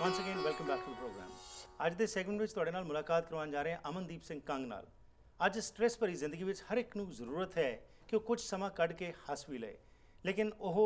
once again welcome back to the program. ਅੱਜ ਦੇ segment ਵਿੱਚ ਤੁਹਾਡੇ ਨਾਲ ਮੁਲਾਕਾਤ ਕਰਵਾਉਣ ਜਾ ਰਹੇ ਹਾਂ ਅਮਨਦੀਪ ਸਿੰਘ ਕੰਗ ਨਾਲ। ਅੱਜ ਸਟ੍ਰੈਸ ਭਰੀ ਜ਼ਿੰਦਗੀ ਵਿੱਚ ਹਰ ਇੱਕ ਨੂੰ ਜ਼ਰੂਰਤ ਹੈ ਕਿ ਉਹ ਕੁਝ ਸਮਾਂ ਕੱਢ ਕੇ ਹੱਸ ਵੀ ਲਏ, ਲੇਕਿਨ ਉਹ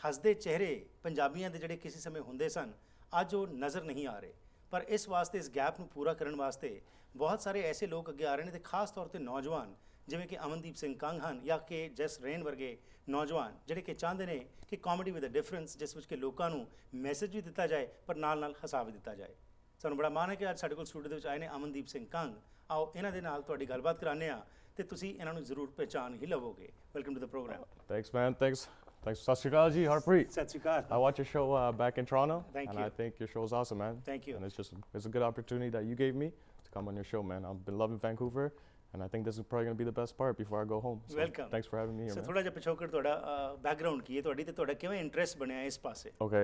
ਹੱਸਦੇ ਚਿਹਰੇ ਪੰਜਾਬੀਆਂ ਦੇ ਜਿਹੜੇ ਕਿਸੇ ਸਮੇਂ ਹੁੰਦੇ ਸਨ ਅੱਜ ਉਹ ਨਜ਼ਰ ਨਹੀਂ ਆ ਰਹੇ। ਪਰ ਇਸ ਵਾਸਤੇ ਇਸ ਗੈਪ ਨੂੰ ਪੂਰਾ ਕਰਨ ਵਾਸਤੇ ਬਹੁਤ ਸਾਰੇ ਐਸੇ ਲੋਕ ਅੱਗੇ ਆ ਰਹੇ ਨੇ ਤੇ ਖਾਸ ਤੌਰ ਤੇ ਨੌਜਵਾਨ ਜਿਵੇਂ ਕਿ ਅਮਨਦੀਪ ਸਿੰਘ ਕੰਗ ਹਨ ਜਾਂ ਕਿ ਜੈਸ ਰੇਨ ਵਰਗੇ ਨੌਜਵਾਨ ਜਿਹੜੇ ਕਿ ਚਾਹੁੰਦੇ ਨੇ ਕਿ ਕਾਮੇਡੀ ਵਿਦ ਅ ਡਿਫਰੈਂਸ, ਜਿਸ ਵਿੱਚ ਕਿ ਲੋਕਾਂ ਨੂੰ ਮੈਸੇਜ ਵੀ ਦਿੱਤਾ ਜਾਏ ਪਰ ਨਾਲ ਹਸਾ ਵੀ ਦਿੱਤਾ ਜਾਏ। ਸਾਨੂੰ ਬੜਾ ਮਾਣ ਹੈ ਕਿ ਅੱਜ ਸਾਡੇ ਕੋਲ ਸਟੂਡੀਓ ਦੇ ਵਿੱਚ ਆਏ ਨੇ ਅਮਨਦੀਪ ਸਿੰਘ ਕੰਗ। ਆਓ ਇਹਨਾਂ ਦੇ ਨਾਲ ਤੁਹਾਡੀ ਗੱਲਬਾਤ ਕਰਾਉਂਦੇ ਹਾਂ ਤੇ ਤੁਸੀਂ ਇਹਨਾਂ ਨੂੰ ਜ਼ਰੂਰ ਪਹਿਚਾਣ ਹੀ ਲਵੋਗੇ। Welcome to the programme. Thanks, man. Thanks. Sat Shri Akal ji, Harpreet. Sat Shri Akal. I watch your show back in Toronto. Thank and you. I think your show is awesome, man. Thank you. And it's a good opportunity that you gave me to come on your show, man. I've been loving Vancouver, and I think this is probably going to be the best part before I go home. So Welcome. Thanks for having me here, man. ਥੋੜਾ ਜਿਹਾ ਪਿਛੋਕੜ ਤੁਹਾਡਾ background ਕੀ ਹੈ ਤੁਹਾਡੀ ਤੇ ਤੁਹਾਡਾ ਕਿਵੇਂ interest ਬਣਿਆ ਇਸ ਪਾਸੇ? Okay.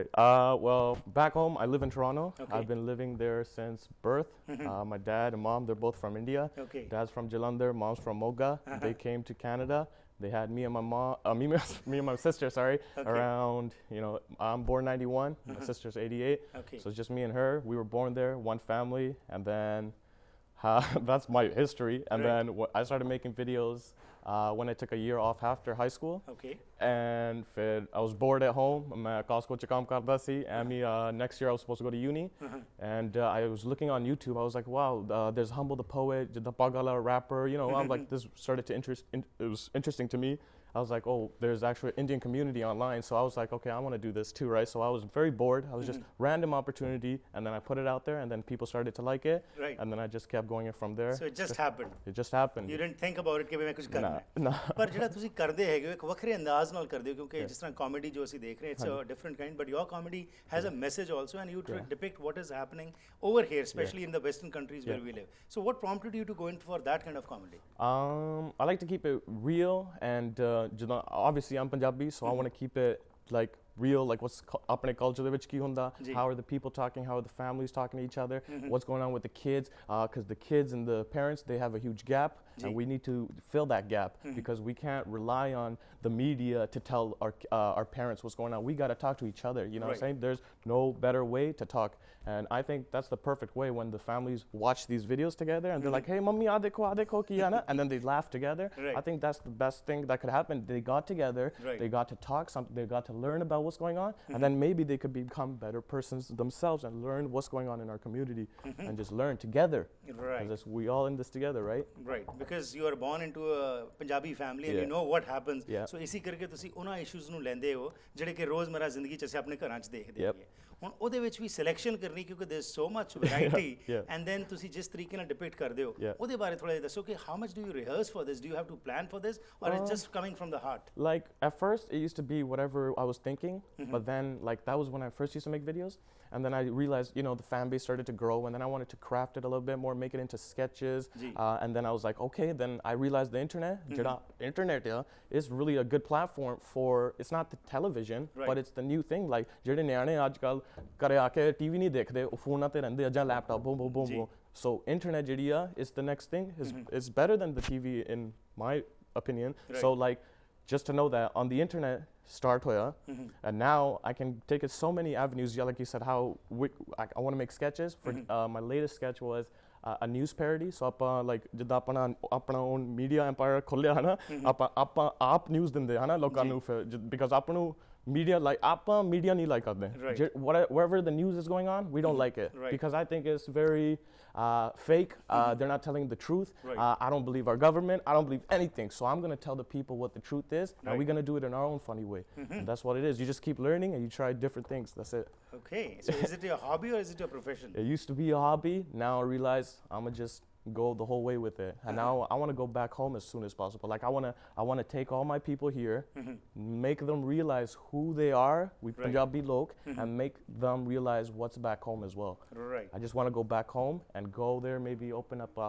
Well, back home, I live in Toronto. Okay. I've been living there since birth. My dad and mom, they're both from India. Okay. Dad's from Jalandhar, mom's from Moga. They came to Canada. They had me and my mom, me and my sister, sorry, Okay. around, I'm born 91, my sister's 88. Okay. So it's just me and her. We were born there, one family, and then that's my history. And Right. then I started making videos when I took a year off after high school. Okay. And I was bored at home. मैं Costco च काम करता सी. And next year I was supposed to go to uni. And I was looking on YouTube. I was like, wow, there's Humble the Poet, the Pagala rapper. I'm like, this started to it was interesting to me. I was like, oh, there's actually an Indian community online. So I was like, okay, I want to do this too, right? So I was very bored. I was just random opportunity. And then I put it out there and then people started to like it. Right. And then I just kept going it from there. So it just happened. It just happened. You didn't think about it ਕਿ ਮੈਂ ਕੁਝ ਕਰਨਾ ਹੈ। No. ਪਰ ਜਿਹੜਾ ਤੁਸੀਂ ਕਰਦੇ ਹੈਗੇ ਇੱਕ ਵੱਖਰੇ ਅੰਦਾਜ਼ ਨਾਲ ਕਰਦੇ ਹੋ ਕਿਉਂਕਿ ਜਿਸ ਤਰ੍ਹਾਂ ਕਾਮੇਡੀ ਜੋ ਅਸੀਂ ਦੇਖ ਰਹੇ it's a different kind but your comedy has a message also and you depict what is happening over here, especially in the western countries where we live. So what prompted you to go in for that kind of comedy? I like to keep it real and obviously I'm Punjabi, so I want to keep it like real, like what's apne culture de vich ki hunda, how are the people talking, how are the families talking to each other, what's going on with the kids, because the kids and the parents, they have a huge gap and we need to fill that gap because we can't rely on the media to tell our parents what's going on. We got to talk to each other, you know what I'm saying? There's no better way to talk, and I think that's the perfect way when the families watch these videos together and they're like, hey mommy, aa dekho ki hai na, and then they laugh together. I think that's the best thing that could happen. They got together, they got to talk something, they got to learn about what's going on, and then maybe they could become better persons themselves and learn what's going on in our community and just learn together. Right. We all in this together, right? Right. Because you are born into a Punjabi family and you know what happens. So ਇਸੀ ਕਰਕੇ ਤੁਸੀਂ ਉਹਨਾਂ issues ਨੂੰ ਲੈਂਦੇ ਹੋ ਜਿਹੜੇ ਕਿ ਰੋਜ਼ਮਰਾ ਜ਼ਿੰਦਗੀ 'ਚ ਅਸੀਂ ਆਪਣੇ ਘਰਾਂ 'ਚ ਦੇਖਦੇ ਹੈਗੇ। ਹੁਣ ਉਹਦੇ ਵਿੱਚ ਵੀ ਸਿਲੈਕਸ਼ਨ ਕਰਨੀ ਕਿਉਂਕਿ there is so much variety and then ਤੁਸੀਂ ਜਿਸ ਤਰੀਕੇ ਨਾਲ ਡਿਪਿਕਟ ਕਰਦੇ ਹੋ ਉਹਦੇ ਬਾਰੇ ਥੋੜਾ ਜਿਹਾ ਦੱਸੋ ਕਿ how much do you rehearse for this, do you have to plan for this or it's just coming from the heart? Like at first it used to be whatever I was thinking, but then like that was when I first used to make videos, and then I realized the fan base started to grow, and then I wanted to craft it a little bit more, make it into sketches, and then I was like, okay, then I realized the internet is really a good platform for, it's not the television, but it's the new thing. Like ਜਿਹੜੇ ਨਿਆਣੇ ਅੱਜ ਕੱਲ ਘਰੇ ਆ ਕੇ TV ਨਹੀਂ ਦੇਖਦੇ, ਉਹ ਫੋਨਾਂ ਤੇ ਰਹਿੰਦੇ ਜਾਂ laptop boom boom boom. So internet ਜਿਹੜੀ ਆ is the next thing, is better than the TV in my opinion. So like just to know that on the internet start hoya, and now I can take it so many avenues. Yeah, like you said, how I want to make sketches. For my latest sketch was a news parody. So ਆਪਾਂ like ਜਿੱਦਾਂ ਆਪਣਾ own media empire ਖੋਲਿਆ ਹੈ ਨਾ, ਆਪਾਂ ਆਪ news ਦਿੰਦੇ ਹੈ ਨਾ ਲੋਕਾਂ ਨੂੰ, ਫਿਰ because ਆਪਾਂ ਨੂੰ media like ਆਪਾਂ media ਨਹੀਂ like ਕਰਦੇ, wherever the news is going on we don't like it because I think it's very fake. They're not telling the truth. I don't believe our government, I don't believe anything, so I'm going to tell the people what the truth is, and we're going to do it in our own funny way. And that's what it is. You just keep learning and you try different things. That's it. Okay, so is it your hobby or is it your profession? It used to be a hobby. Now I realize I'm gonna just go the whole way with it, and now I want to go back home as soon as possible. Like I want to take all my people here, make them realize who they are, we Punjabi lok, and make them realize what's back home as well. I just want to go back home and go there, maybe open up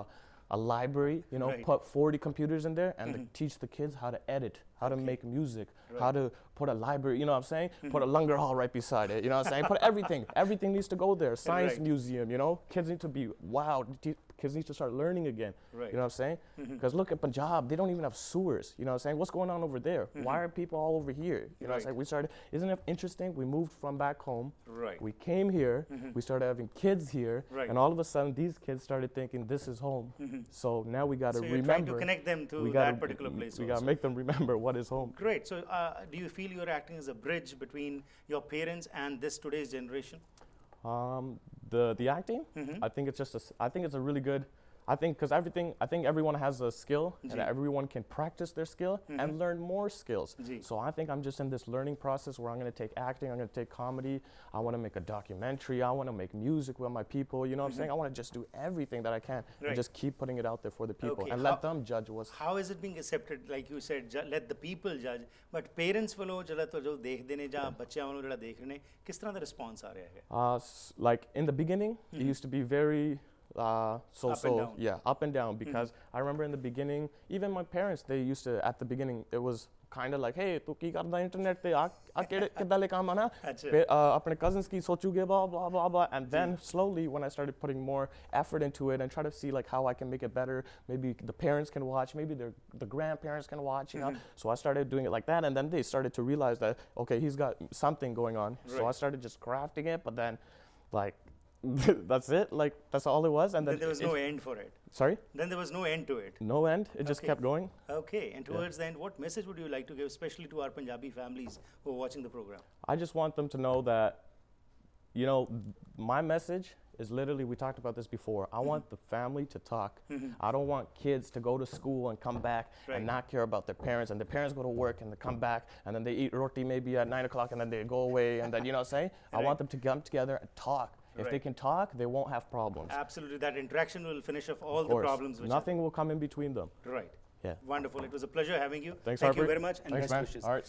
a library, put 40 computers in there and teach the kids how to edit, how to Okay. make music, Right. how to put a library, you know what I'm saying? Put a Langar Hall right beside it, you know what I'm saying? Put everything. Everything needs to go there. Science Right. museum, you know? Kids need to be, wow, kids need to start learning again. Right. You know what I'm saying? Because look at Punjab, they don't even have sewers, you know what I'm saying? What's going on over there? Why are people all over here? You know what I'm Right. saying? Isn't it interesting? We moved from back home. Right. We came here, we started having kids here, Right. and all of a sudden these kids started thinking this is home. So now we got to So you're remember. trying to connect them to we that gotta- particular place We also. got to make them remember what is home. Great. So do you feel you're acting as a bridge between your parents and this today's generation? The acting, I think it's just I think it's a really good. I think because I think everyone has a skill and Ji. everyone can practice their skill and learn more skills. Ji. So I think I'm just in this learning process where I'm going to take acting, I'm going to take comedy, I want to make a documentary, I want to make music with my people. You know what I'm saying? I want to just do everything that I can Right. and just keep putting it out there for the people Okay, and how- let them judge what's. How is it being accepted? Like you said, let the people judge. But parents ਵੱਲੋਂ ਜਿਹੜਾ ਤੋ ਜੋ ਦੇਖਦੇ ਨੇ ਜਾਂ ਬੱਚਿਆਂ ਵੱਲੋਂ ਜਿਹੜਾ ਦੇਖ ਰਹੇ ਨੇ ਕਿਸ ਤਰ੍ਹਾਂ ਦਾ ਰਿਸਪੌਂਸ ਆ ਰਿਹਾ ਹੈ? Like in the beginning, it used to be very so Up and down. yeah, up and down because I remember in the beginning, even my parents, they used to at the beginning it was kind of like, hey, tu ki karda internet te aa kidale kaam aana Achha. fir apne cousins ki sochuge blah blah blah blah, and then slowly when I started putting more effort into it and try to see like how I can make it better, maybe the parents can watch, maybe the grandparents can watch, you know. So I started doing it like that, and then they started to realize that okay, he's got something going on. So I Right. started just crafting it, but then like that's it, like that's all it was, and Then then there was no end for it. sorry, Then there was no end to it. no end, it just Okay. kept going. Okay. And towards the end, what message would you like to give, especially to our Punjabi families who are watching the program? I just want them to know that, you know, my message is literally, we talked about this before, I want the family to talk. I don't want kids to go to school and come back Right. and not care about their parents, and their parents go to work and they come back and then they eat roti maybe at 9 o'clock and then they go away, and then, you know what I'm saying? I want them to come together and talk. If they Right. can talk, they won't have problems. Absolutely. That interaction will finish off all Of the course. problems. Which Nothing will come in between them. Right. Yeah. Wonderful. It was a pleasure having you. Thanks, Thank you Harpreet. very much and Thanks, best man. wishes. All right.